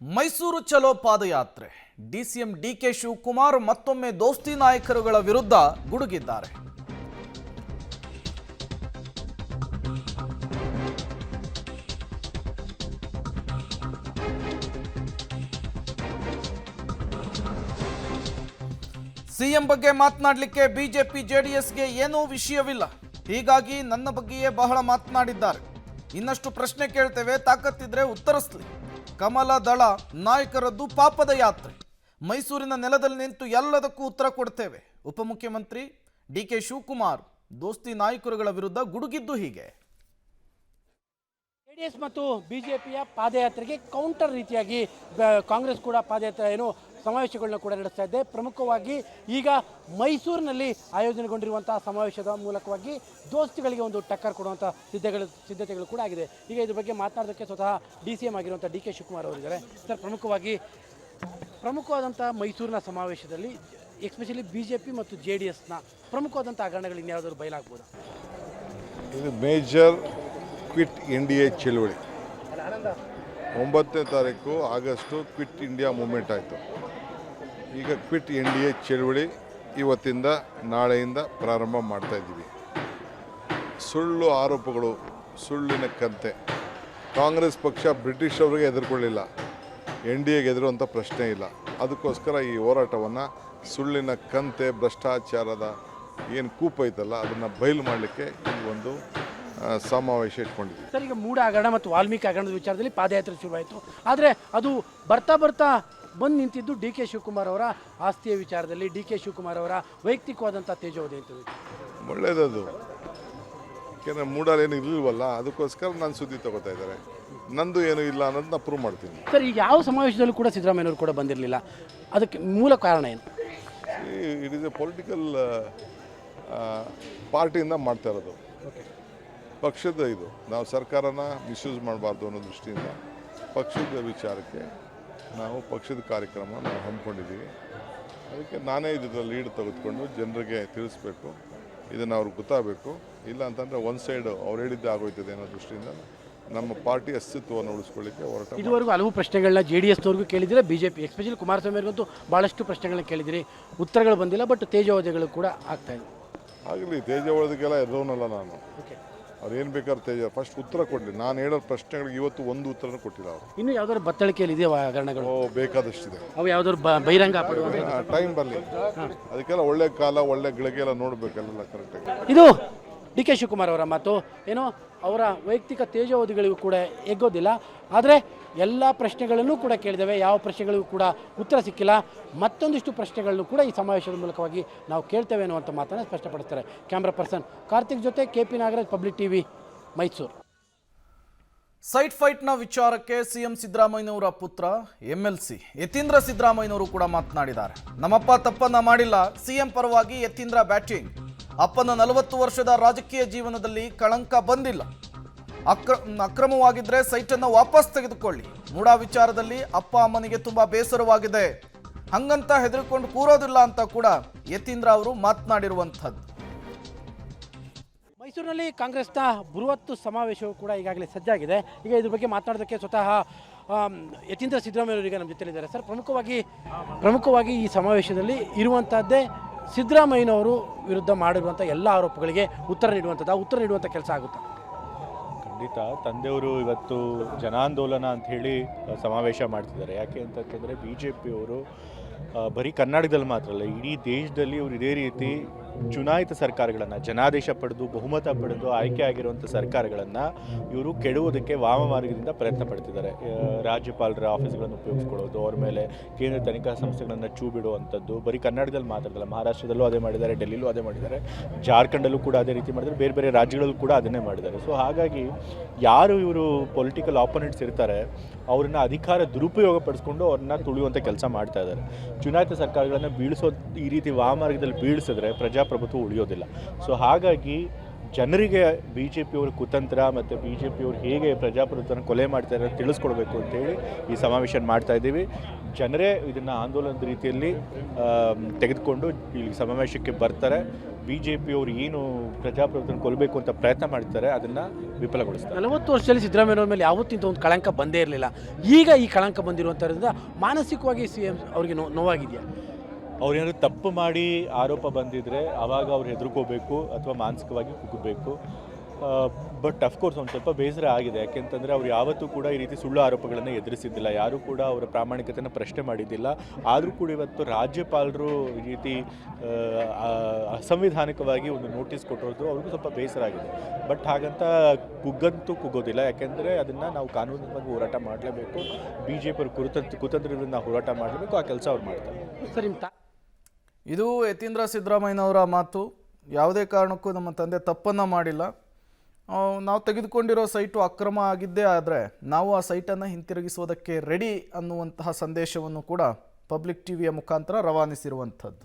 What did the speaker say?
ಮೈಸೂರು ಚಲೋ ಪಾದಯಾತ್ರೆ DCM DK Shivakumar ಮತ್ತೊಮ್ಮೆ ದೋಸ್ತಿ ನಾಯಕರುಗಳ ವಿರುದ್ಧ ಗುಡುಗಿದ್ದಾರೆ. ಸಿಎಂ ಬಗ್ಗೆ ಮಾತನಾಡಲಿಕ್ಕೆ ಬಿಜೆಪಿ ಜೆಡಿಎಸ್ಗೆ ಏನೂ ವಿಷಯವಿಲ್ಲ, ಹೀಗಾಗಿ ನನ್ನ ಬಗ್ಗೆಯೇ ಬಹಳ ಮಾತನಾಡಿದ್ದಾರೆ. ಇನ್ನಷ್ಟು ಪ್ರಶ್ನೆ ಕೇಳ್ತೇವೆ, ತಾಕತ್ತಿದ್ರೆ ಉತ್ತರಿಸಲಿ. ಕಮಲ ದಳ ನಾಯಕರದ್ದು ಪಾಪದ ಯಾತ್ರೆ. ಮೈಸೂರಿನ ನೆಲದಲ್ಲಿ ನಿಂತು ಎಲ್ಲದಕ್ಕೂ ಉತ್ತರ ಕೊಡ್ತೇವೆ. ಉಪಮುಖ್ಯಮಂತ್ರಿ ಡಿಕೆ ಶಿವಕುಮಾರ್ ದೋಸ್ತಿ ನಾಯಕರುಗಳ ವಿರುದ್ಧ ಗುಡುಗಿದ್ದು ಹೀಗೆ. ಜೆಡಿಎಸ್ ಮತ್ತು ಬಿಜೆಪಿಯ ಪಾದಯಾತ್ರೆಗೆ ಕೌಂಟರ್ ರೀತಿಯಾಗಿ ಕಾಂಗ್ರೆಸ್ ಕೂಡ ಪಾದಯಾತ್ರೆ ಸಮಾವೇಶಗಳನ್ನ ಕೂಡ ನಡೆಸ್ತಾ ಇದೆ. ಪ್ರಮುಖವಾಗಿ ಈಗ ಮೈಸೂರಿನಲ್ಲಿ ಆಯೋಜನೆಗೊಂಡಿರುವಂತಹ ಸಮಾವೇಶದ ಮೂಲಕವಾಗಿ ದೋಸ್ತಿಗಳಿಗೆ ಒಂದು ಟಕ್ಕರ್ ಕೊಡುವಂಥ ಸಿದ್ಧತೆಗಳು ಕೂಡ ಆಗಿದೆ. ಈಗ ಇದ್ರ ಬಗ್ಗೆ ಮಾತನಾಡೋದಕ್ಕೆ ಸ್ವತಃ DCM ಆಗಿರುವಂಥ ಡಿಕೆ ಶಿವಕುಮಾರ್ ಅವರಿದ್ದಾರೆ. ಸರ್, ಪ್ರಮುಖವಾದಂಥ ಮೈಸೂರಿನ ಸಮಾವೇಶದಲ್ಲಿ ಎಸ್ಪೆಷಲಿ ಬಿಜೆಪಿ ಮತ್ತು JDSನ ಪ್ರಮುಖವಾದಂಥ ಹಗರಣಗಳು ಇನ್ಯಾವುದಾದ್ರು ಬಯಲಾಗ್ಬೋದಾ? ಇದು ಮೇಜರ್ ಕ್ವಿಟ್ ಇಂಡಿಯಾ ಚಳುವಳಿ. 9ನೇ ತಾರೀಕು ಆಗಸ್ಟು ಕ್ವಿಟ್ ಇಂಡಿಯಾ ಮೂವ್ಮೆಂಟ್ ಆಯಿತು. ಈಗ ಕ್ವಿಟ್ ಇಂಡಿಯಾ ಚಳುವಳಿ ಇವತ್ತಿಂದ ನಾಳೆಯಿಂದ ಪ್ರಾರಂಭ ಮಾಡ್ತಾ ಇದ್ದೀವಿ. ಸುಳ್ಳು ಆರೋಪಗಳು, ಸುಳ್ಳಿನ ಕಂತೆ. ಕಾಂಗ್ರೆಸ್ ಪಕ್ಷ ಬ್ರಿಟಿಷ್ ಅವರಿಗೆ ಎದುರ್ಕೊಳ್ಳಿಲ್ಲ, NDAಗೆ ಎದುರುವಂಥ ಪ್ರಶ್ನೆ ಇಲ್ಲ. ಅದಕ್ಕೋಸ್ಕರ ಈ ಹೋರಾಟವನ್ನು ಸುಳ್ಳಿನ ಕಂತೆ, ಭ್ರಷ್ಟಾಚಾರದ ಏನು ಕೂಪು ಐತಲ್ಲ ಅದನ್ನು ಬಯಲು ಮಾಡಲಿಕ್ಕೆ ಈ ಒಂದು ಸಮಾವೇಶ ಇಟ್ಕೊಂಡಿದ್ದೀವಿ. ಸರ್, ಈಗ ಮೂಡ ಹಗರಣ ಮತ್ತು ವಾಲ್ಮೀಕಿ ಹಗರಣದ ವಿಚಾರದಲ್ಲಿ ಪಾದಯಾತ್ರೆ ಶುರುವಾಯಿತು. ಆದರೆ ಅದು ಬರ್ತಾ ಬಂದು ನಿಂತಿದ್ದು DK ಶಿವಕುಮಾರ್ ಅವರ ಆಸ್ತಿಯ ವಿಚಾರದಲ್ಲಿ, DK ಶಿವಕುಮಾರ್ ಅವರ ವೈಯಕ್ತಿಕವಾದಂಥ ತೇಜೋವಧೆ ಅಂತ. ಒಳ್ಳೆಯದದು, ಯಾಕೆಂದರೆ ಮೂಡಲ್ಲಿ ಏನು ಇರಲಿಲ್ವಲ್ಲ, ಅದಕ್ಕೋಸ್ಕರ ನಾನು ಸುದ್ದಿ ತಗೋತಾ ಇದ್ದಾರೆ. ನಂದು ಏನು ಇಲ್ಲ ಅನ್ನೋದನ್ನ ಪ್ರೂವ್ ಮಾಡ್ತೀನಿ. ಸರ್, ಈಗ ಯಾವ ಸಮಾವೇಶದಲ್ಲೂ ಕೂಡ ಸಿದ್ದರಾಮಯ್ಯವರು ಕೂಡ ಬಂದಿರಲಿಲ್ಲ, ಅದಕ್ಕೆ ಮೂಲ ಕಾರಣ ಏನು? ಇಟ್ ಈಸ್ ಎ ಪೊಲಿಟಿಕಲ್ ಪಾರ್ಟಿಯಿಂದ ಮಾಡ್ತಾ ಇರೋದು, ಪಕ್ಷದ ಇದು. ನಾವು ಸರ್ಕಾರನ ಮಿಸ್ಯೂಸ್ ಮಾಡಬಾರ್ದು ಅನ್ನೋ ದೃಷ್ಟಿಯಿಂದ ಪಕ್ಷದ ವಿಚಾರಕ್ಕೆ ನಾವು ಪಕ್ಷದ ಕಾರ್ಯಕ್ರಮ ನಾವು ಹಮ್ಮಿಕೊಂಡಿದ್ದೀವಿ. ಅದಕ್ಕೆ ನಾನೇ ಇದರ ಲೀಡ್ ತೆಗೆದುಕೊಂಡು ಜನರಿಗೆ ತಿಳಿಸ್ಬೇಕು, ಇದನ್ನು ಅವ್ರಿಗೆ ಗೊತ್ತಾಗಬೇಕು. ಇಲ್ಲ ಅಂತಂದರೆ ಒಂದು ಸೈಡ್ ಅವ್ರು ಹೇಳಿದ್ದೆ ಆಗೋಯ್ತದೆ ಅನ್ನೋ ದೃಷ್ಟಿಯಿಂದ ನಮ್ಮ ಪಾರ್ಟಿ ಅಸ್ತಿತ್ವವನ್ನು ಉಳಿಸ್ಕೊಳ್ಳಿಕ್ಕೆ ಹೊರಟ. ಇದುವರೆಗೂ ಹಲವು ಪ್ರಶ್ನೆಗಳನ್ನ JDSನವ್ರಿಗೂ ಕೇಳಿದರೆ, ಬಿಜೆಪಿ ಎಸ್ಪೆಷಲಿ ಕುಮಾರಸ್ವಾಮಿ ಅವರಿಗಂತೂ ಭಾಳಷ್ಟು ಪ್ರಶ್ನೆಗಳನ್ನ ಕೇಳಿದಿರಿ, ಉತ್ತರಗಳು ಬಂದಿಲ್ಲ. ಬಟ್ ತೇಜೋವಧೆಗಳು ಕೂಡ ಆಗ್ತಾ ಇದೆ. ಆಗಲಿ, ತೇಜೋವಧೆಗೆಲ್ಲ ಎದುರೋನಲ್ಲ ನಾನು. ಅವ್ರು ಏನು ಬೇಕಾದ್ರೆ ತೇಜ ಫಸ್ಟ್ ಉತ್ತರ ಕೊಡಲಿ. ನಾನು ಹೇಳೋ ಪ್ರಶ್ನೆಗಳಿಗೆ ಇವತ್ತು ಒಂದು ಉತ್ತರನೂ ಕೊಟ್ಟಿಲ್ಲ ಅವರು. ಇನ್ನು ಯಾವ್ದಾದ್ರು ಬತ್ತಳಿಕೆಯಲ್ಲಿ ಇದೆಯಾ ಹಗರಣಗಳು? ಬೇಕಾದಷ್ಟಿದೆ. ಅವು ಯಾವ್ದಾದ್ರು ಬಹಿರಂಗ ಟೈಮ್ ಬರಲಿ, ಅದಕ್ಕೆಲ್ಲ ಒಳ್ಳೆ ಕಾಲ, ಒಳ್ಳೆ ಗಳಿಗೆಲ್ಲ ನೋಡಬೇಕಲ್ಲ ಕರೆಕ್ಟಾಗಿ. ಇದು DK ಶಿವಕುಮಾರ್ ಅವರ ಮಾತು. ಏನೋ ಅವರ ವೈಯಕ್ತಿಕ ತೇಜೋವಧಿಗಳಿಗೂ ಕೂಡ ಎಗ್ಗೋದಿಲ್ಲ. ಆದರೆ ಎಲ್ಲ ಪ್ರಶ್ನೆಗಳನ್ನು ಕೂಡ ಕೇಳಿದ್ದೇವೆ, ಯಾವ ಪ್ರಶ್ನೆಗಳಿಗೂ ಕೂಡ ಉತ್ತರ ಸಿಕ್ಕಿಲ್ಲ. ಮತ್ತೊಂದಿಷ್ಟು ಪ್ರಶ್ನೆಗಳನ್ನು ಕೂಡ ಈ ಸಮಾವೇಶದ ಮೂಲಕವಾಗಿ ನಾವು ಕೇಳ್ತೇವೆ ಅನ್ನುವಂಥ ಮಾತನ್ನು ಸ್ಪಷ್ಟಪಡಿಸ್ತಾರೆ. ಕ್ಯಾಮ್ರಾ ಪರ್ಸನ್ ಕಾರ್ತಿಕ್ ಜೊತೆ KP Nagaraj, public TV, Mysuru. Site ಫೈಟ್ನ ವಿಚಾರಕ್ಕೆ ಸಿಎಂ ಸಿದ್ದರಾಮಯ್ಯನವರ ಪುತ್ರ MLC ಯತೀಂದ್ರ ಸಿದ್ದರಾಮಯ್ಯನವರು ಕೂಡ ಮಾತನಾಡಿದ್ದಾರೆ. ನಮ್ಮಪ್ಪ ತಪ್ಪನ್ನ ಮಾಡಿಲ್ಲ, ಸಿಎಂ ಪರವಾಗಿ ಯತೀಂದ್ರ ಬ್ಯಾಟಿಂಗ್. ಅಪ್ಪನ 40 ವರ್ಷದ ರಾಜಕೀಯ ಜೀವನದಲ್ಲಿ ಕಳಂಕ ಬಂದಿಲ್ಲ. ಅಕ್ರಮವಾಗಿದ್ದರೆ ಸೈಟನ್ನು ವಾಪಸ್ ತೆಗೆದುಕೊಳ್ಳಿ. ಮೂಡಾ ವಿಚಾರದಲ್ಲಿ ಅಪ್ಪ ಅಮ್ಮನಿಗೆ ತುಂಬಾ ಬೇಸರವಾಗಿದೆ, ಹಂಗಂತ ಹೆದರಿಕೊಂಡು ಕೂರೋದಿಲ್ಲ ಅಂತ ಕೂಡ ಯತೀಂದ್ರ ಅವರು ಮಾತನಾಡಿರುವಂಥದ್ದು. ಮೈಸೂರಿನಲ್ಲಿ ಕಾಂಗ್ರೆಸ್ನ ಬೃಹತ್ ಸಮಾವೇಶವು ಕೂಡ ಈಗಾಗಲೇ ಸಜ್ಜಾಗಿದೆ. ಈಗ ಇದ್ರ ಬಗ್ಗೆ ಮಾತನಾಡೋದಕ್ಕೆ ಸ್ವತಃ ಯತೀಂದ್ರ ಸಿದ್ದರಾಮಯ್ಯ ಅವರಿಗೆ ನಮ್ಮ ಜೊತೆಲಿದ್ದಾರೆ. ಸರ್, ಪ್ರಮುಖವಾಗಿ ಈ ಸಮಾವೇಶದಲ್ಲಿ ಇರುವಂಥದ್ದೇ ಸಿದ್ದರಾಮಯ್ಯನವರು ವಿರುದ್ಧ ಮಾಡಿರುವಂಥ ಎಲ್ಲ ಆರೋಪಗಳಿಗೆ ಉತ್ತರ ನೀಡುವಂಥ ಕೆಲಸ ಆಗುತ್ತೆ. ಖಂಡಿತ ತಂದೆಯವರು ಇವತ್ತು ಜನಾಂದೋಲನ ಅಂತ ಹೇಳಿ ಸಮಾವೇಶ ಮಾಡ್ತಿದ್ದಾರೆ. ಯಾಕೆ ಅಂತಂತಂದರೆ BJPಯವರು ಬರೀ ಕರ್ನಾಟಕದಲ್ಲಿ ಮಾತ್ರ ಅಲ್ಲ, ಇಡೀ ದೇಶದಲ್ಲಿ ಇವರು ಇದೇ ರೀತಿ ಚುನಾಯಿತ ಸರ್ಕಾರಗಳನ್ನು, ಜನಾದೇಶ ಪಡೆದು ಬಹುಮತ ಪಡೆದು ಆಯ್ಕೆ ಆಗಿರುವಂಥ ಸರ್ಕಾರಗಳನ್ನು ಇವರು ಕೆಡುವುದಕ್ಕೆ ವಾಮ ಮಾರ್ಗದಿಂದ ಪ್ರಯತ್ನ ಪಡ್ತಿದ್ದಾರೆ. ರಾಜ್ಯಪಾಲರ ಆಫೀಸ್ಗಳನ್ನು ಉಪಯೋಗಿಸ್ಕೊಳ್ಳೋದು, ಅವ್ರ ಮೇಲೆ ಕೇಂದ್ರ ತನಿಖಾ ಸಂಸ್ಥೆಗಳನ್ನು ಚೂ ಬಿಡುವಂಥದ್ದು. ಬರೀ ಕರ್ನಾಟಕದಲ್ಲಿ ಮಾತ್ರ ಅಲ್ಲ, ಮಹಾರಾಷ್ಟ್ರದಲ್ಲೂ ಅದೇ ಮಾಡಿದ್ದಾರೆ, ಡೆಲ್ಲಿಲೂ ಅದೇ ಮಾಡಿದ್ದಾರೆ, ಜಾರ್ಖಂಡಲ್ಲೂ ಕೂಡ ಅದೇ ರೀತಿ ಮಾಡಿದ್ದಾರೆ, ಬೇರೆ ಬೇರೆ ರಾಜ್ಯಗಳಲ್ಲೂ ಕೂಡ ಅದನ್ನೇ ಮಾಡಿದ್ದಾರೆ. ಸೊ ಹಾಗಾಗಿ ಯಾರು ಇವರು ಪೊಲಿಟಿಕಲ್ ಆಪೋನೆಂಟ್ಸ್ ಇರ್ತಾರೆ ಅವ್ರನ್ನ ಅಧಿಕಾರ ದುರುಪಯೋಗ ಪಡಿಸ್ಕೊಂಡು ಅವ್ರನ್ನ ತುಳಿಯುವಂಥ ಕೆಲಸ ಮಾಡ್ತಾ ಇದ್ದಾರೆ. ಚುನಾಯಿತ ಸರ್ಕಾರಗಳನ್ನು ಈ ರೀತಿ ವಾಮಾರ್ಗದಲ್ಲಿ ಬೀಳಿಸಿದ್ರೆ ಪ್ರಜಾಪ್ರಭುತ್ವ ಉಳಿಯೋದಿಲ್ಲ. ಸೊ ಹಾಗಾಗಿ ಜನರಿಗೆ BJPಯವ್ರ ಕುತಂತ್ರ ಮತ್ತು BJPಯವ್ರು ಹೇಗೆ ಪ್ರಜಾಪ್ರಭುತ್ವನ ಕೊಲೆ ಮಾಡ್ತಾರೆ ತಿಳಿಸ್ಕೊಡ್ಬೇಕು ಅಂತೇಳಿ ಈ ಸಮಾವೇಶ ಮಾಡ್ತಾ ಇದ್ದೀವಿ. ಜನರೇ ಇದನ್ನು ಆಂದೋಲನದ ರೀತಿಯಲ್ಲಿ ತೆಗೆದುಕೊಂಡು ಇಲ್ಲಿ ಸಮಾವೇಶಕ್ಕೆ ಬರ್ತಾರೆ. BJP ಅವರು ಏನು ಪ್ರಜಾಪ್ರಭುತ್ವವನ್ನು ಕೊಲ್ಲಬೇಕು ಅಂತ ಪ್ರಯತ್ನ ಮಾಡ್ತಾರೆ, ಅದನ್ನು ವಿಫಲಗೊಳಿಸ್ತಾರೆ. 40 ವರ್ಷದಲ್ಲಿ ಸಿದ್ದರಾಮಯ್ಯವ್ರ ಮೇಲೆ ಯಾವತ್ತಿಂತ ಒಂದು ಕಳಂಕ ಬಂದೇ ಇರಲಿಲ್ಲ. ಈಗ ಈ ಕಳಂಕ ಬಂದಿರುವಂಥದ್ರಿಂದ ಮಾನಸಿಕವಾಗಿ CM ಅವರಿಗೆ ನೋವಾಗಿದೆಯಾ? ಅವ್ರೇನಾದ್ರು ತಪ್ಪು ಮಾಡಿ ಆರೋಪ ಬಂದಿದ್ದರೆ ಆವಾಗ ಅವ್ರು ಹೆದರ್ಕೋಬೇಕು ಅಥವಾ ಮಾನಸಿಕವಾಗಿ ಕುಗ್ಗಬೇಕು. ಬಟ್ ಅಫ್ಕೋರ್ಸ್ ಒಂದು ಸ್ವಲ್ಪ ಬೇಸರ ಆಗಿದೆ. ಯಾಕೆಂತಂದರೆ ಅವ್ರು ಯಾವತ್ತೂ ಕೂಡ ಈ ರೀತಿ ಸುಳ್ಳು ಆರೋಪಗಳನ್ನು ಎದುರಿಸಿದ್ದಿಲ್ಲ, ಯಾರೂ ಕೂಡ ಅವರ ಪ್ರಾಮಾಣಿಕತೆಯನ್ನು ಪ್ರಶ್ನೆ ಮಾಡಿದ್ದಿಲ್ಲ. ಆದರೂ ಕೂಡ ಇವತ್ತು ರಾಜ್ಯಪಾಲರು ಈ ರೀತಿ ಅಸಂವಿಧಾನಿಕವಾಗಿ ಒಂದು ನೋಟಿಸ್ ಕೊಟ್ಟಿರೋದು ಅವ್ರಿಗೂ ಸ್ವಲ್ಪ ಬೇಸರ ಆಗಿದೆ. ಬಟ್ ಹಾಗಂತ ಕುಗ್ಗೋದಿಲ್ಲ, ಯಾಕೆಂದರೆ ಅದನ್ನು ನಾವು ಕಾನೂನಿನವಾಗಿ ಹೋರಾಟ ಮಾಡಲೇಬೇಕು. BJP ಅವರು ಕುತಂತ್ರದಿಂದ ಹೋರಾಟ ಮಾಡಲೇಬೇಕು. ಆ ಕೆಲಸ ಅವ್ರು ಮಾಡ್ತಾರೆ. ಸರ್, ಇದು ಯತೀಂದ್ರ ಸಿದ್ದರಾಮಯ್ಯನವರ ಮಾತು. ಯಾವುದೇ ಕಾರಣಕ್ಕೂ ನಮ್ಮ ತಂದೆ ತಪ್ಪನ್ನು ಮಾಡಿಲ್ಲ. ನಾವು ತೆಗೆದುಕೊಂಡಿರೋ ಸೈಟು ಅಕ್ರಮ ಆಗಿದ್ದೇ ಆದರೆ ನಾವು ಆ ಸೈಟನ್ನು ಹಿಂತಿರುಗಿಸುವುದಕ್ಕೆ ರೆಡಿ ಅನ್ನುವಂತಹ ಸಂದೇಶವನ್ನು ಕೂಡ ಪಬ್ಲಿಕ್ ಟಿವಿಯ ಮುಖಾಂತರ ರವಾನಿಸಿರುವಂಥದ್ದು.